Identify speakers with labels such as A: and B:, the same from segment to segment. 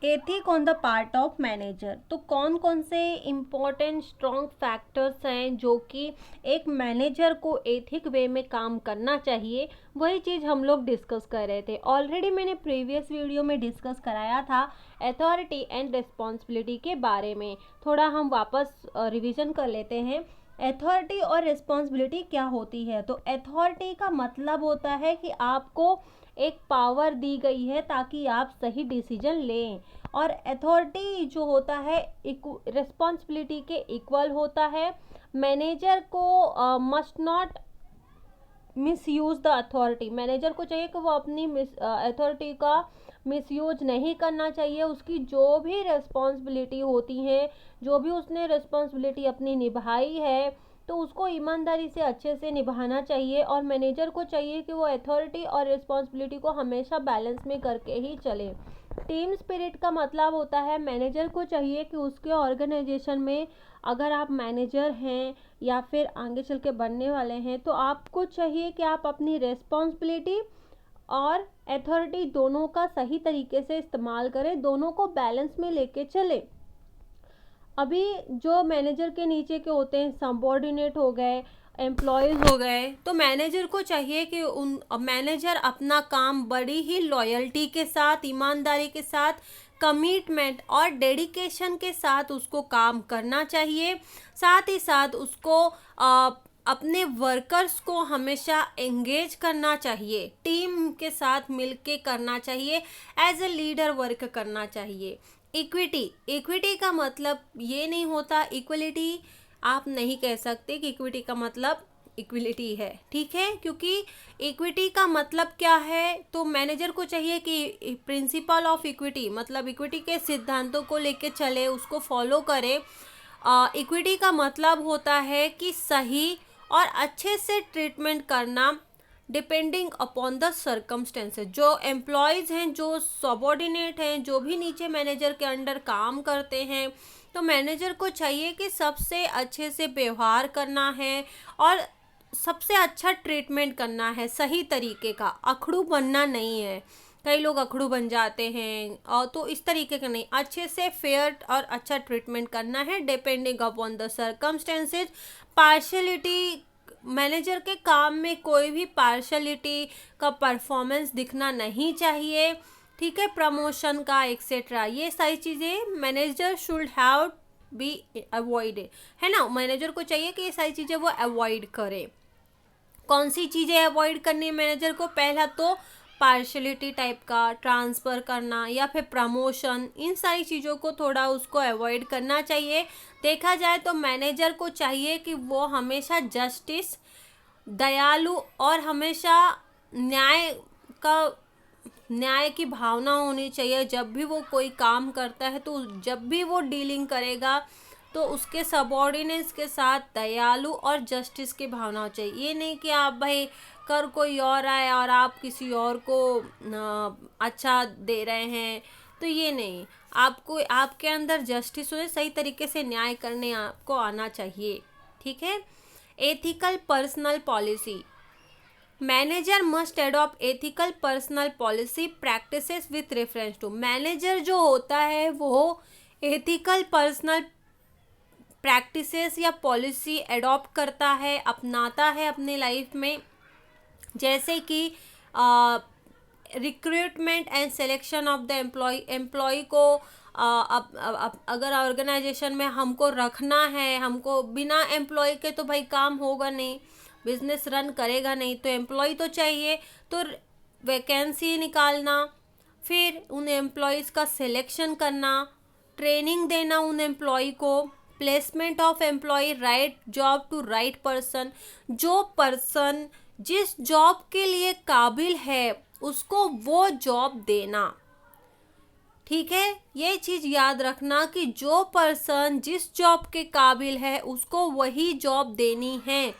A: Ethic on the part of manager. तो कौन कौन से इम्पोर्टेंट स्ट्रॉन्ग फैक्टर्स हैं जो कि एक मैनेजर को एथिक वे में काम करना चाहिए, वही चीज़ हम लोग डिस्कस कर रहे थे। ऑलरेडी मैंने प्रीवियस वीडियो में डिस्कस कराया था अथॉरिटी एंड रिस्पॉन्सिबिलिटी के बारे में। थोड़ा हम वापस रिवीजन कर लेते हैं। अथॉरिटी और रिस्पॉन्सिबिलिटी क्या होती है? तो अथॉरिटी का मतलब होता है कि आपको एक पावर दी गई है ताकि आप सही डिसीजन लें, और अथॉरिटी जो होता है रिस्पॉन्सिबिलिटी के इक्वल होता है। मैनेजर को must not misuse the authority. Manager को चाहिए कि वो अपनी अथॉरिटी का मिसयूज नहीं करना चाहिए। उसकी जो भी रिस्पॉन्सिबिलिटी होती हैं, जो भी उसने रिस्पॉन्सिबिलिटी अपनी निभाई है, तो उसको ईमानदारी से अच्छे से निभाना चाहिए। और मैनेजर को चाहिए कि वो अथॉरिटी और रिस्पॉन्सिबिलिटी को हमेशा बैलेंस में करके ही चले। टीम स्पिरिट का मतलब होता है मैनेजर को चाहिए कि उसके ऑर्गेनाइजेशन में, अगर आप मैनेजर हैं या फिर आगे चल के बनने वाले हैं, तो आपको चाहिए कि आप अपनी रिस्पॉन्सिबिलिटी और अथॉरिटी दोनों का सही तरीके से इस्तेमाल करें, दोनों को बैलेंस में लेके चलें। अभी जो मैनेजर के नीचे के होते हैं, सबॉर्डिनेट हो गए, एम्प्लॉयज़ हो गए, तो मैनेजर को चाहिए कि उन मैनेजर अपना काम बड़ी ही लॉयल्टी के साथ, ईमानदारी के साथ, कमिटमेंट और डेडिकेशन के साथ उसको काम करना चाहिए। साथ ही साथ उसको अपने वर्कर्स को हमेशा एंगेज करना चाहिए, टीम के साथ मिलके करना चाहिए, एज ए लीडर वर्क करना चाहिए। इक्विटी, इक्विटी का मतलब ये नहीं होता, इक्वलिटी आप नहीं कह सकते कि इक्विटी का मतलब इक्वलिटी है, ठीक है, क्योंकि इक्विटी का मतलब क्या है? तो मैनेजर को चाहिए कि प्रिंसिपल ऑफ इक्विटी, मतलब इक्विटी के सिद्धांतों को लेके चले, उसको फॉलो करे। इक्विटी का मतलब होता है कि सही और अच्छे से ट्रीटमेंट करना डिपेंडिंग अपॉन द सर्कमस्टेंसेज। जो एम्प्लॉयज़ हैं, जो सबॉर्डिनेट हैं, जो भी नीचे मैनेजर के अंडर काम करते हैं, तो मैनेजर को चाहिए कि सबसे अच्छे से व्यवहार करना है और सबसे अच्छा ट्रीटमेंट करना है, सही तरीके का, अखड़ू बनना नहीं है। कई लोग अखड़ू बन जाते हैं, और तो इस तरीके का नहीं, अच्छे से फेयर और अच्छा ट्रीटमेंट करना है depending upon the circumstances. Partiality, manager के काम में कोई भी पार्शलिटी का परफॉर्मेंस दिखना नहीं चाहिए, ठीक है, प्रमोशन का एक्सेट्रा, ये सारी चीज़ें manager should have be avoid, है ना। मैनेजर को चाहिए कि ये सारी चीज़ें वो अवॉइड करे। कौन सी चीज़ें अवॉइड करनी है मैनेजर को? पहला तो पार्शलिटी टाइप का, ट्रांसफ़र करना या फिर प्रमोशन, इन सारी चीज़ों को थोड़ा उसको अवॉइड करना चाहिए। देखा जाए तो मैनेजर को चाहिए कि वो हमेशा जस्टिस, दयालु और हमेशा न्याय का, न्याय की भावना होनी चाहिए। जब भी वो कोई काम करता है, तो जब भी वो डीलिंग करेगा, तो उसके सबॉर्डिनेट्स के साथ दयालु और जस्टिस की भावना हो चाहिए। ये नहीं कि आप भाई कर कोई और आए और आप किसी और को अच्छा दे रहे हैं, तो ये नहीं। आपको, आपके अंदर जस्टिस हो, सही तरीके से न्याय करने आपको आना चाहिए, ठीक है। Ethical personal policy, manager must adopt ethical personal policy practices with reference to. Manager जो होता है वो एथिकल पर्सनल प्रैक्टिसेस या पॉलिसी एडॉप्ट करता है, अपनाता है अपने लाइफ में। जैसे कि recruitment and selection of the employee को अगर ऑर्गेनाइजेशन में हमको रखना है, हमको बिना एम्प्लॉय के तो भाई काम होगा नहीं, बिजनेस रन करेगा नहीं, तो एम्प्लॉय तो चाहिए। तो वैकेंसी निकालना, फिर उन एम्प्लॉयज़ का सिलेक्शन करना, ट्रेनिंग देना उन एम्प्लॉय को, placement of employ, right job to right person. जो पर्सन जिस जॉब के लिए काबिल है उसको वो जॉब देना, ठीक है। ये चीज़ याद रखना कि जो पर्सन जिस जॉब के काबिल है उसको वही जॉब देनी है।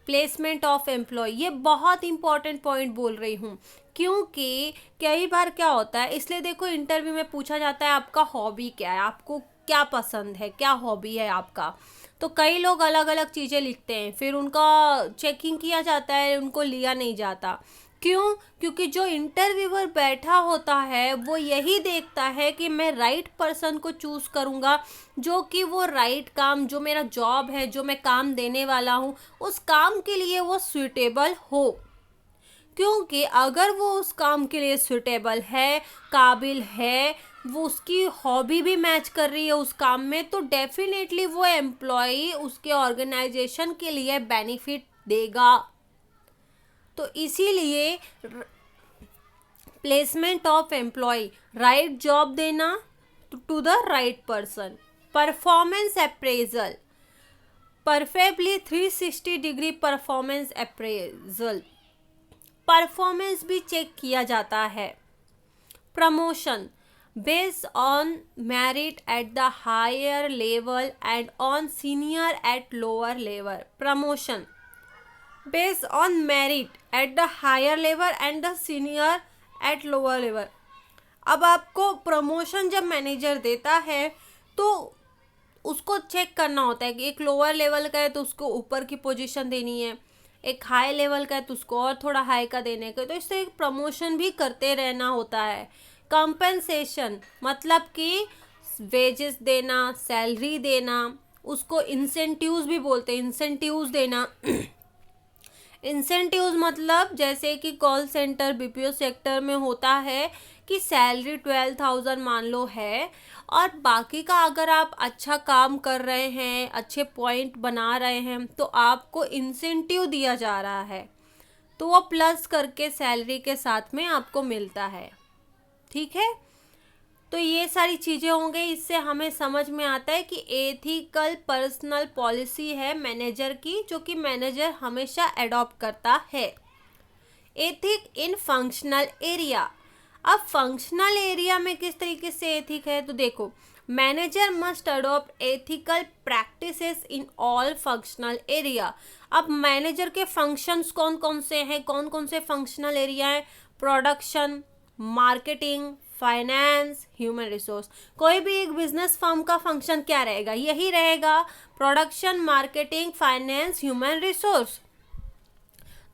A: प्लेसमेंट ऑफ एम्प्लॉय, ये बहुत इंपॉर्टेंट पॉइंट बोल रही हूँ, क्योंकि कई बार क्या होता है, इसलिए देखो इंटरव्यू में पूछा जाता है आपका हॉबी क्या है, आपको क्या पसंद है, क्या हॉबी है आपका। तो कई लोग अलग अलग चीज़ें लिखते हैं, फिर उनका चेकिंग किया जाता है, उनको लिया नहीं जाता। क्यों? क्योंकि जो इंटरव्यूअर बैठा होता है वो यही देखता है कि मैं राइट पर्सन को चूज़ करूँगा, जो कि वो राइट काम, जो मेरा जॉब है, जो मैं काम देने वाला हूँ, उस काम के लिए वो सूटेबल हो। क्योंकि अगर वो उस काम के लिए सूटेबल है, काबिल है, वो उसकी हॉबी भी मैच कर रही है उस काम में, तो डेफिनेटली वो एम्प्लॉई उसके ऑर्गेनाइजेशन के लिए बेनिफिट देगा। तो इसीलिए placement of employ, right job देना to the right person. Performance appraisal, perfectly 360 degree performance appraisal, performance भी चेक किया जाता है। Promotion, based on merit at the higher level and on senior at lower level. Promotion based on merit at the higher level and the senior at lower level. अब आपको promotion जब manager देता है तो उसको चेक करना होता है कि एक लोअर लेवल का है तो उसको ऊपर की पोजीशन देनी है, एक हाई लेवल का है तो उसको और थोड़ा हाई का देने का, तो इससे एक प्रमोशन भी करते रहना होता है। कंपनसेशन मतलब कि वेजेस देना, सैलरी देना, उसको इंसेंटिव्स भी बोलते हैं, इंसेंटिव्स देना। इंसेंटिव्स मतलब जैसे कि कॉल सेंटर, बीपीओ सेक्टर में होता है कि सैलरी 12,000 मान लो है, और बाकी का अगर आप अच्छा काम कर रहे हैं, अच्छे पॉइंट बना रहे हैं, तो आपको इंसेंटिव दिया जा रहा है, तो वो प्लस करके सैलरी के साथ में आपको मिलता है। ठीक है, तो ये सारी चीज़ें होंगी, इससे हमें समझ में आता है कि एथिकल पर्सनल पॉलिसी है मैनेजर की, जो कि मैनेजर हमेशा अडॉप्ट करता है। एथिक इन फंक्शनल एरिया। अब फंक्शनल एरिया में किस तरीके से एथिक है, तो देखो, manager must adopt ethical practices in all functional area. अब मैनेजर के फंक्शंस कौन कौन से हैं, कौन कौन से फंक्शनल एरिया हैं? Production, marketing, finance, human resource. कोई भी एक बिजनेस फर्म का फंक्शन क्या रहेगा? यही रहेगा, production, marketing, finance, human resource.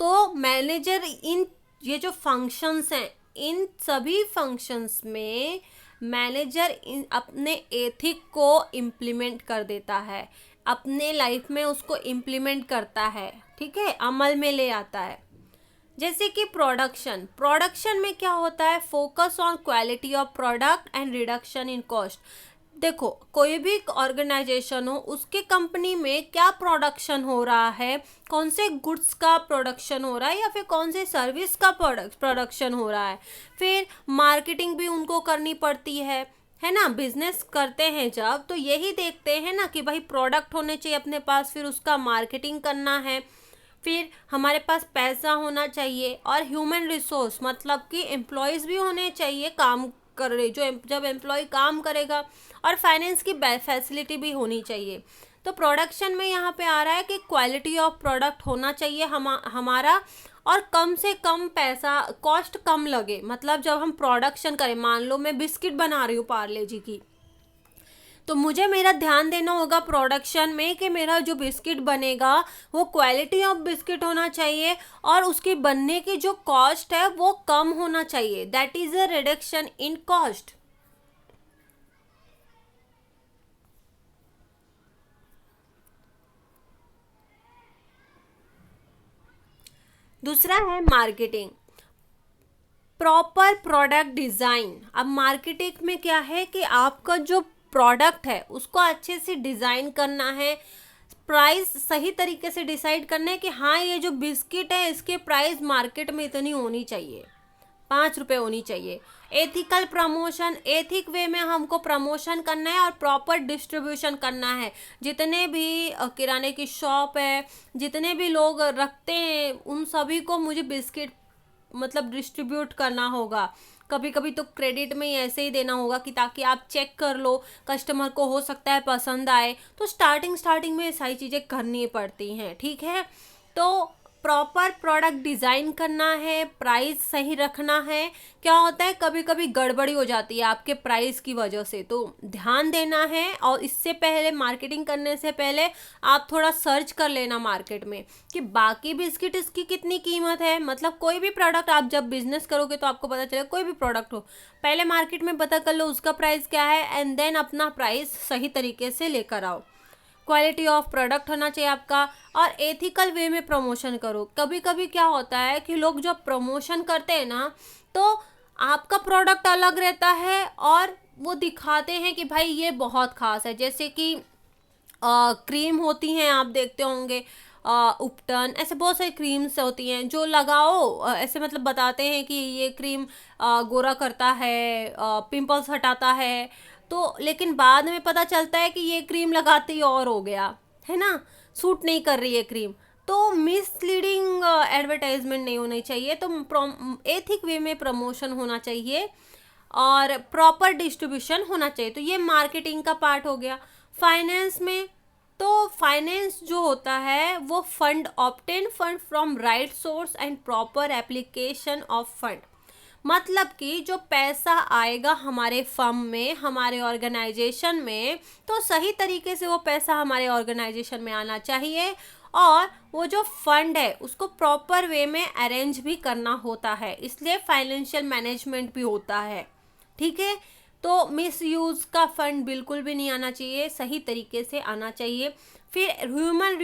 A: तो मैनेजर इन ये जो फंक्शंस हैं, इन सभी फंक्शंस में मैनेजर अपने एथिक को इम्प्लीमेंट कर देता है, अपने लाइफ में उसको इम्प्लीमेंट करता है, ठीक है, अमल में ले आता है। जैसे कि प्रोडक्शन में क्या होता है? Focus on quality of product and reduction in cost. देखो, कोई भी ऑर्गेनाइजेशन हो, उसके कंपनी में क्या प्रोडक्शन हो रहा है, कौन से गुड्स का प्रोडक्शन हो रहा है या फिर कौन से सर्विस का प्रोडक्शन हो रहा है। फिर मार्केटिंग भी उनको करनी पड़ती है ना। बिजनेस करते हैं जब, तो यही देखते हैं ना कि भाई प्रोडक्ट होने चाहिए अपने पास, फिर उसका मार्केटिंग करना है, फिर हमारे पास पैसा होना चाहिए, और ह्यूमन रिसोर्स मतलब कि एम्प्लॉयज़ भी होने चाहिए काम कर रहे, जो जब एम्प्लॉय काम करेगा, और फाइनेंस की फैसिलिटी भी होनी चाहिए। तो प्रोडक्शन में यहाँ पे आ रहा है कि क्वालिटी ऑफ प्रोडक्ट होना चाहिए हमारा, और कम से कम पैसा, कॉस्ट कम लगे। मतलब जब हम प्रोडक्शन करें, मान लो मैं बिस्किट बना रही हूँ पार्ले जी की, तो मुझे मेरा ध्यान देना होगा प्रोडक्शन में कि मेरा जो बिस्किट बनेगा वो क्वालिटी ऑफ बिस्किट होना चाहिए, और उसके बनने की जो कॉस्ट है वो कम होना चाहिए। That is a reduction in cost. दूसरा है मार्केटिंग, प्रॉपर प्रोडक्ट डिज़ाइन। अब मार्केटिंग में क्या है कि आपका जो प्रोडक्ट है उसको अच्छे से डिज़ाइन करना है, प्राइस सही तरीके से डिसाइड करना है कि हाँ, ये जो बिस्किट है इसके प्राइस मार्केट में इतनी होनी चाहिए, 5 रुपये होनी चाहिए। एथिकल प्रमोशन, एथिक वे में हमको प्रमोशन करना है और प्रॉपर डिस्ट्रीब्यूशन करना है। जितने भी किराने की शॉप है, जितने भी लोग रखते हैं, उन सभी को मुझे बिस्किट मतलब डिस्ट्रीब्यूट करना होगा। कभी कभी तो क्रेडिट में ही ऐसे ही देना होगा कि ताकि आप चेक कर लो, कस्टमर को हो सकता है पसंद आए। तो स्टार्टिंग में ये सारी चीज़ें करनी पड़ती हैं, ठीक है। तो प्रॉपर प्रोडक्ट डिज़ाइन करना है, प्राइस सही रखना है। क्या होता है कभी कभी गड़बड़ी हो जाती है आपके प्राइस की वजह से, तो ध्यान देना है। और इससे पहले मार्केटिंग करने से पहले आप थोड़ा सर्च कर लेना मार्केट में कि बाकी बिस्किट इसकी कितनी कीमत है। मतलब कोई भी प्रोडक्ट आप जब बिजनेस करोगे तो आपको पता चलेगा, कोई भी प्रोडक्ट हो पहले मार्केट में पता कर लो उसका प्राइस क्या है, एंड देन अपना प्राइस सही तरीके से लेकर आओ। क्वालिटी ऑफ प्रोडक्ट होना चाहिए आपका, और एथिकल वे में प्रमोशन करो। कभी कभी क्या होता है कि लोग जब प्रमोशन करते हैं ना, तो आपका प्रोडक्ट अलग रहता है और वो दिखाते हैं कि भाई ये बहुत खास है। जैसे कि क्रीम होती हैं, आप देखते होंगे उपटन, ऐसे बहुत सारी क्रीम्स होती हैं जो लगाओ ऐसे मतलब बताते हैं कि ये क्रीम गोरा करता है, पिंपल्स हटाता है। तो लेकिन बाद में पता चलता है कि ये क्रीम लगाते ही और हो गया है ना, सूट नहीं कर रही है क्रीम। तो मिसलीडिंग एडवर्टाइजमेंट नहीं होनी चाहिए, तो एथिक वे में प्रमोशन होना चाहिए और प्रॉपर डिस्ट्रीब्यूशन होना चाहिए। तो ये मार्केटिंग का पार्ट हो गया। फाइनेंस में, तो फाइनेंस जो होता है वो fund obtain fund from right source and proper application of fund. मतलब कि जो पैसा आएगा हमारे फर्म में, हमारे ऑर्गेनाइजेशन में, तो सही तरीके से वो पैसा हमारे ऑर्गेनाइजेशन में आना चाहिए। और वो जो फंड है उसको प्रॉपर वे में अरेंज भी करना होता है, इसलिए फाइनेंशियल मैनेजमेंट भी होता है। ठीक है, तो मिस यूज़ का फंड बिल्कुल भी नहीं आना चाहिए, सही तरीके से आना चाहिए। फिर ह्यूमन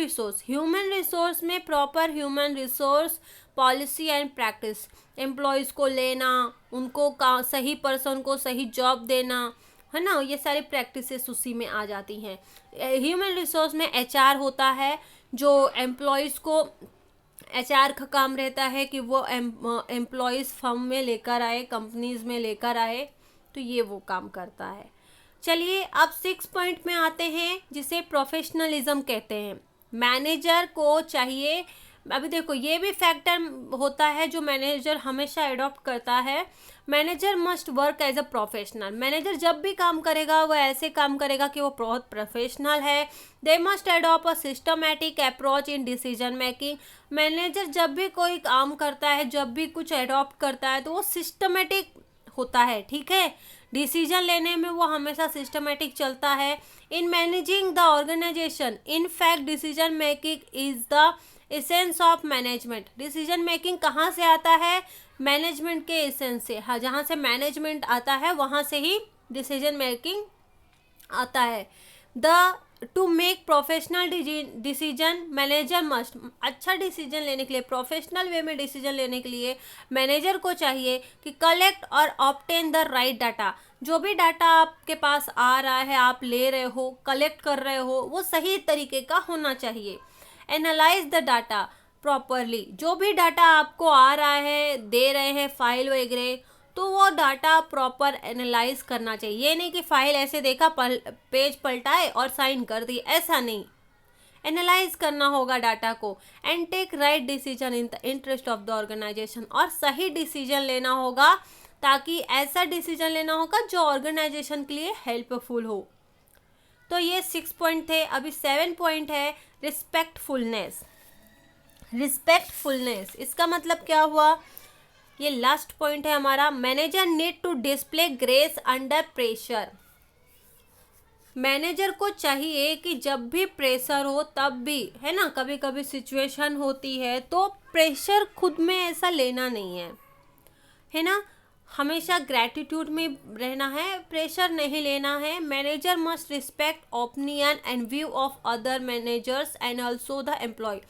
A: रिसोर्स में proper human resource policy and practice. Employees को लेना, उनको सही पर्सन को सही जॉब देना, है ना, ये सारी प्रैक्टिसेस उसी में आ जाती हैं। ह्यूमन रिसोर्स में एचआर होता है, जो एम्प्लॉयज़ को, एचआर का काम रहता है कि वो एम्प्लॉयज़ फर्म में लेकर आए, कंपनीज में लेकर आए, तो ये वो काम करता है। चलिए अब 6 पॉइंट में आते हैं जिसे प्रोफेशनलिज्म कहते हैं। मैनेजर को चाहिए, अभी देखो ये भी फैक्टर होता है जो मैनेजर हमेशा अडॉप्ट करता है। Manager must work as a professional. Manager जब भी काम करेगा वो ऐसे काम करेगा कि वो बहुत प्रोफेशनल है। They must adopt a systematic approach in decision making. Manager जब भी कोई काम करता है, जब भी कुछ अडॉप्ट करता है, तो वो सिस्टमेटिक होता है। ठीक है, डिसीजन लेने में वो हमेशा सिस्टमेटिक चलता है। In managing the organisation, in fact decision making is the essence of management. Decision making कहाँ से आता है? मैनेजमेंट के एसेंस से। हाँ, जहाँ से मैनेजमेंट आता है वहाँ से ही डिसीजन मेकिंग आता है। To make professional decision manager must. अच्छा डिसीजन लेने के लिए, प्रोफेशनल वे में डिसीजन लेने के लिए मैनेजर को चाहिए कि कलेक्ट और ऑब्टेन द राइट डाटा। जो भी डाटा आपके पास आ रहा है, आप ले रहे हो, कलेक्ट कर रहे हो, वो सही तरीके का होना चाहिए। Analyse the data properly. जो भी डाटा आपको आ रहा है, दे रहे हैं फाइल वगैरह, तो वो डाटा प्रॉपर एनालाइज करना चाहिए। ये नहीं कि फाइल ऐसे देखा, पेज पलटाए और साइन कर दी, ऐसा नहीं। एनालाइज करना होगा डाटा को। And take right decision in the interest of the organisation. और सही डिसीजन लेना होगा, ताकि ऐसा डिसीजन लेना होगा जो ऑर्गेनाइजेशन के लिए हेल्पफुल हो। तो ये 6 पॉइंट थे। अभी 7 पॉइंट है रिस्पेक्टफुलनेस। रिस्पेक्टफुलनेस इसका मतलब क्या हुआ? ये लास्ट पॉइंट है हमारा। Manager need to display grace under pressure. Manager को चाहिए कि जब भी प्रेशर हो तब भी, है ना, कभी कभी सिचुएशन होती है तो प्रेशर खुद में ऐसा लेना नहीं है ना, हमेशा ग्रैटिट्यूड में रहना है, प्रेशर नहीं लेना है। Manager must respect opinion and view of other managers and also the employee.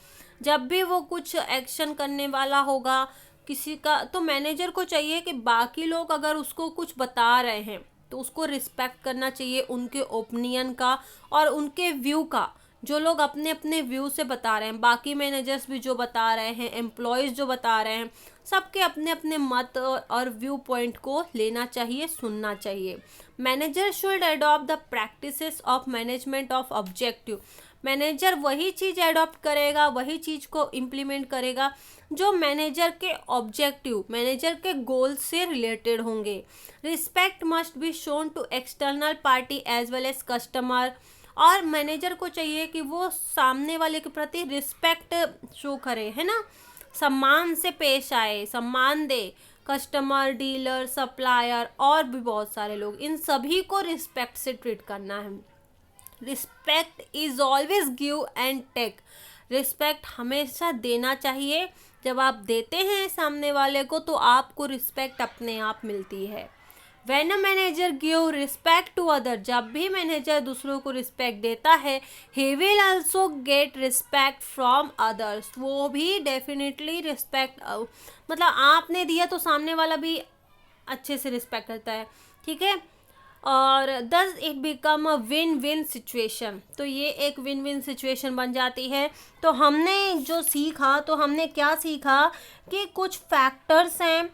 A: जब भी वो कुछ एक्शन करने वाला होगा किसी का, तो मैनेजर को चाहिए कि बाकी लोग अगर उसको कुछ बता रहे हैं तो उसको रिस्पेक्ट करना चाहिए, उनके ओपिनियन का और उनके व्यू का। जो लोग अपने अपने व्यू से बता रहे हैं, बाकी मैनेजर्स भी जो बता रहे हैं, एम्प्लॉयज़ जो बता रहे हैं, सबके अपने अपने मत और व्यू पॉइंट को लेना चाहिए, सुनना चाहिए। Manager should adopt the practices of management of objective. Manager वही चीज़ अडॉप्ट करेगा, वही चीज़ को इम्प्लीमेंट करेगा जो मैनेजर के ऑब्जेक्टिव, मैनेजर के गोल से रिलेटेड होंगे। Respect must be shown to external party as well as customer और मैनेजर को चाहिए कि वो सामने वाले के प्रति रिस्पेक्ट शो करे, है ना, सम्मान से पेश आए, सम्मान दे। कस्टमर, डीलर, सप्लायर और भी बहुत सारे लोग, इन सभी को रिस्पेक्ट से ट्रीट करना है। Respect is always give and take. Respect हमेशा देना चाहिए। जब आप देते हैं सामने वाले को तो आपको रिस्पेक्ट अपने आप मिलती है। When a manager give respect to other, जब भी मैनेजर दूसरों को रिस्पेक्ट देता है, he will also get respect from others, वो भी डेफिनेटली रिस्पेक्ट, मतलब आपने दिया तो सामने वाला भी अच्छे से रिस्पेक्ट करता है, ठीक है। और thus it become a win win situation, तो ये एक विन विन सिचुएशन बन जाती है। तो हमने जो सीखा, तो हमने क्या सीखा कि कुछ फैक्टर्स हैं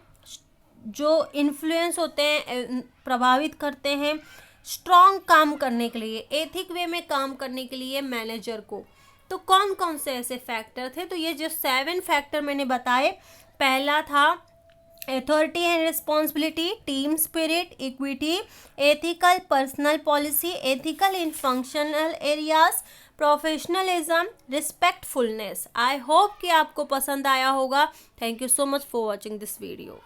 A: जो इन्फ्लुएंस होते हैं, प्रभावित करते हैं स्ट्रॉन्ग काम करने के लिए, एथिक वे में काम करने के लिए मैनेजर को। तो कौन कौन से ऐसे फैक्टर थे, तो ये जो 7 फैक्टर मैंने बताए, पहला था authority and responsibility, team spirit, equity, ethical personal policy, ethical in functional areas, professionalism, respectfulness. I hope कि आपको पसंद आया होगा। Thank you so much for watching this video.